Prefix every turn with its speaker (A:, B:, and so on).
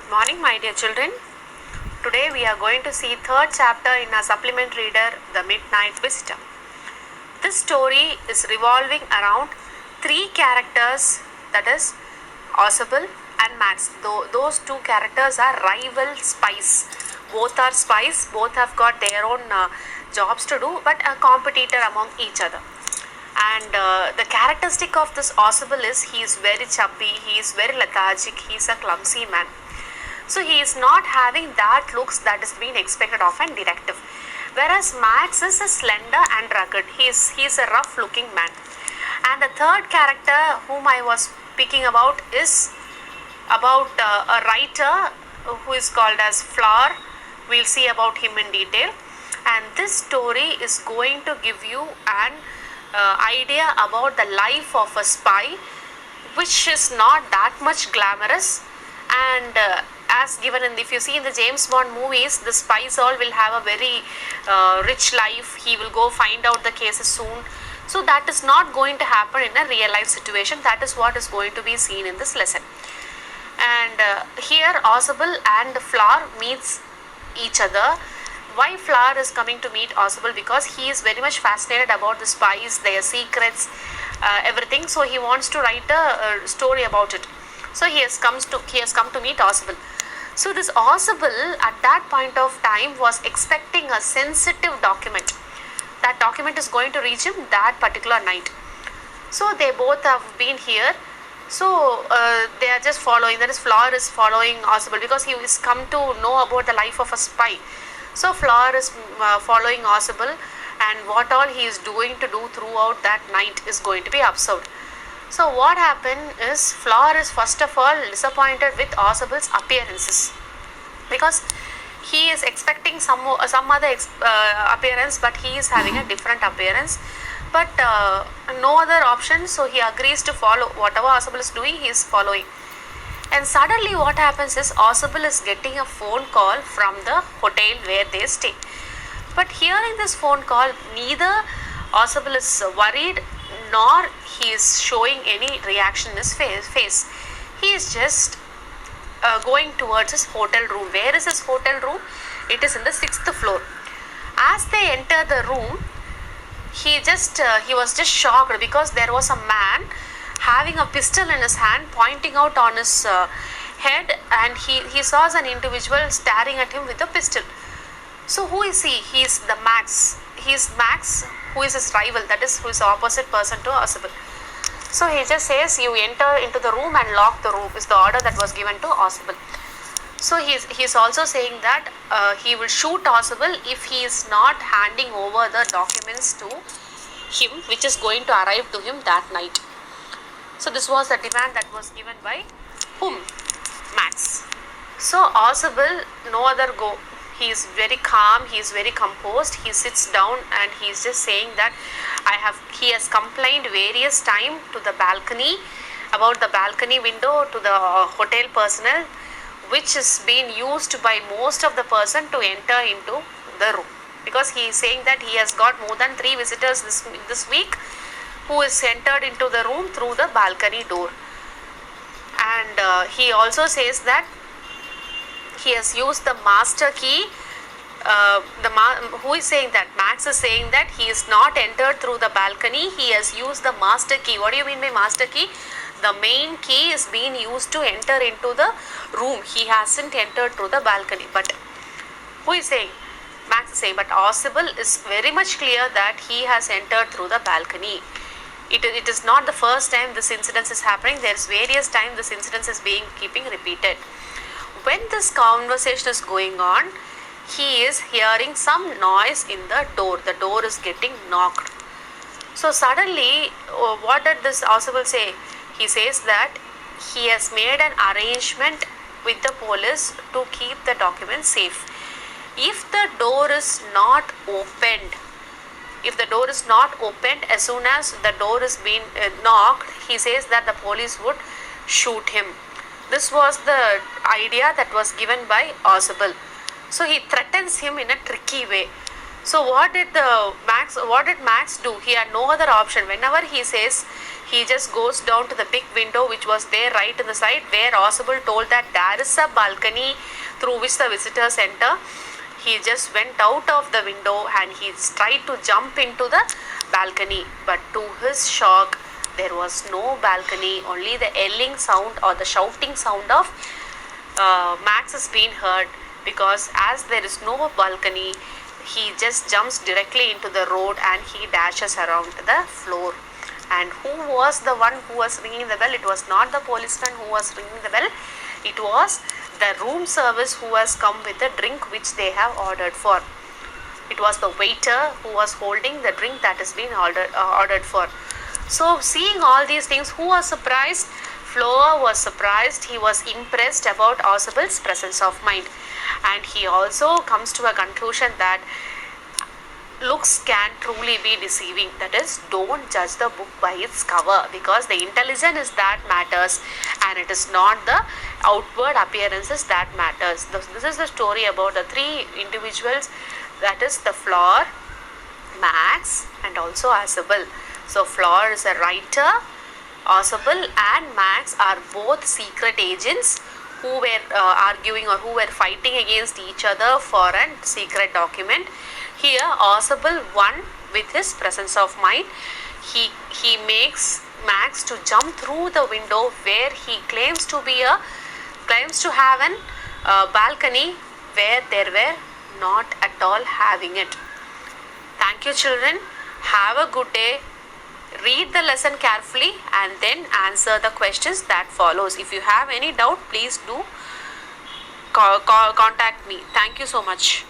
A: Good morning, my dear children. Today we are going to see third chapter in our supplement reader, The Midnight Visitor. This story is revolving around three characters, that is Ausable and Max. Those two characters are rival spies. Both are spies, both have got their own jobs to do, but a competitor among each other. And the characteristic of this Ausable is he is very chubby, he is very lethargic, he is a clumsy man. So he is not having that looks that is being expected of an detective. Whereas Max is a slender and rugged. He is a rough looking man. And the third character whom I was speaking about is about a writer who is called as Flower. We'll see about him in detail. And this story is going to give you an idea about the life of a spy, which is not that much glamorous. And as given in, if you see in the James Bond movies, the spies all will have a very rich life. He will go find out the cases soon. So that is not going to happen in a real life situation. That is what is going to be seen in this lesson. And here Ausable and Flower meets each other. Why Flower is coming to meet Ausable? Because he is very much fascinated about the spies, their secrets, everything. So he wants to write a story about it. So he has come to meet Ausable. So this Ausable at that point of time was expecting a sensitive document. That document is going to reach him that particular night. So they both have been here. So they are just following. That is, Flower is following Ausable because he is come to know about the life of a spy. So Flower is following Ausable, and what all he is doing to do throughout that night is going to be observed. So what happened is Flower is first of all disappointed with Ausable's appearances, because he is expecting some other appearance, but he is having a different appearance. But no other option, so he agrees to follow whatever Ausable is doing. He is following. And suddenly what happens is Ausable is getting a phone call from the hotel where they stay. But hearing this phone call, neither Ausable is worried nor he is showing any reaction in his face. He is just going towards his hotel room. Where is his hotel room? It is in the 6th floor. As they enter the room, he was just shocked because there was a man having a pistol in his hand, pointing out on his head, and he saw an individual staring at him with a pistol. So who is he? He is the Max. He is Max, who is his rival, that is, who is the opposite person to Ausable. So he just says, you enter into the room and lock the room, is the order that was given to Ausable. So he is also saying that he will shoot Ausable if he is not handing over the documents to him, which is going to arrive to him that night. So this was the demand that was given by whom? Max. So Ausable, no other go. He is very calm, he is very composed. He sits down and he is just saying that he has complained various times to the balcony, about the balcony window to the hotel personnel, which is being used by most of the person to enter into the room. Because he is saying that he has got more than 3 visitors this week who is entered into the room through the balcony door. And he also says that he has used the master key. Who is saying that? Max is saying that he is not entered through the balcony. He has used the master key. What do you mean by master key? The main key is being used to enter into the room. He hasn't entered through the balcony. But who is saying? Max is saying, but Ausable is very much clear that he has entered through the balcony. It is not the first time this incident is happening. There is various times this incident is keeping repeated. When this conversation is going on, he is hearing some noise in the door. The door is getting knocked. So suddenly, what did this Ausable say? He says that he has made an arrangement with the police to keep the documents safe. If the door is not opened, as soon as the door is being knocked, he says that the police would shoot him. This was the idea that was given by Ausable. So he threatens him in a tricky way. So what did Max do? He had no other option. Whenever he says, he just goes down to the big window which was there right in the side, where Ausable told that there is a balcony through which the visitors enter. He just went out of the window and he tried to jump into the balcony, but to his shock there was no balcony. Only the yelling sound or the shouting sound of Max has been heard, because as there is no balcony, he just jumps directly into the road and he dashes around the floor. And who was the one who was ringing the bell? It was not the policeman who was ringing the bell. It was the room service who has come with the drink which they have ordered for. It was the waiter who was holding the drink that has been ordered for. So seeing all these things, who was surprised? Flower was surprised. He was impressed about Ausable's presence of mind, and he also comes to a conclusion that looks can truly be deceiving. That is, don't judge the book by its cover, because the intelligence is that matters and it is not the outward appearances that matters. This is the story about the three individuals, that is the Flower, Max and also Ausable. So Flower is a writer, Ausable and Max are both secret agents who were arguing or who were fighting against each other for a secret document. Here Ausable won with his presence of mind. He makes Max to jump through the window where he claims to have an balcony where there were not at all having it. Thank you, children. Have a good day. Read the lesson carefully and then answer the questions that follows. If you have any doubt, please do contact me. Thank you so much.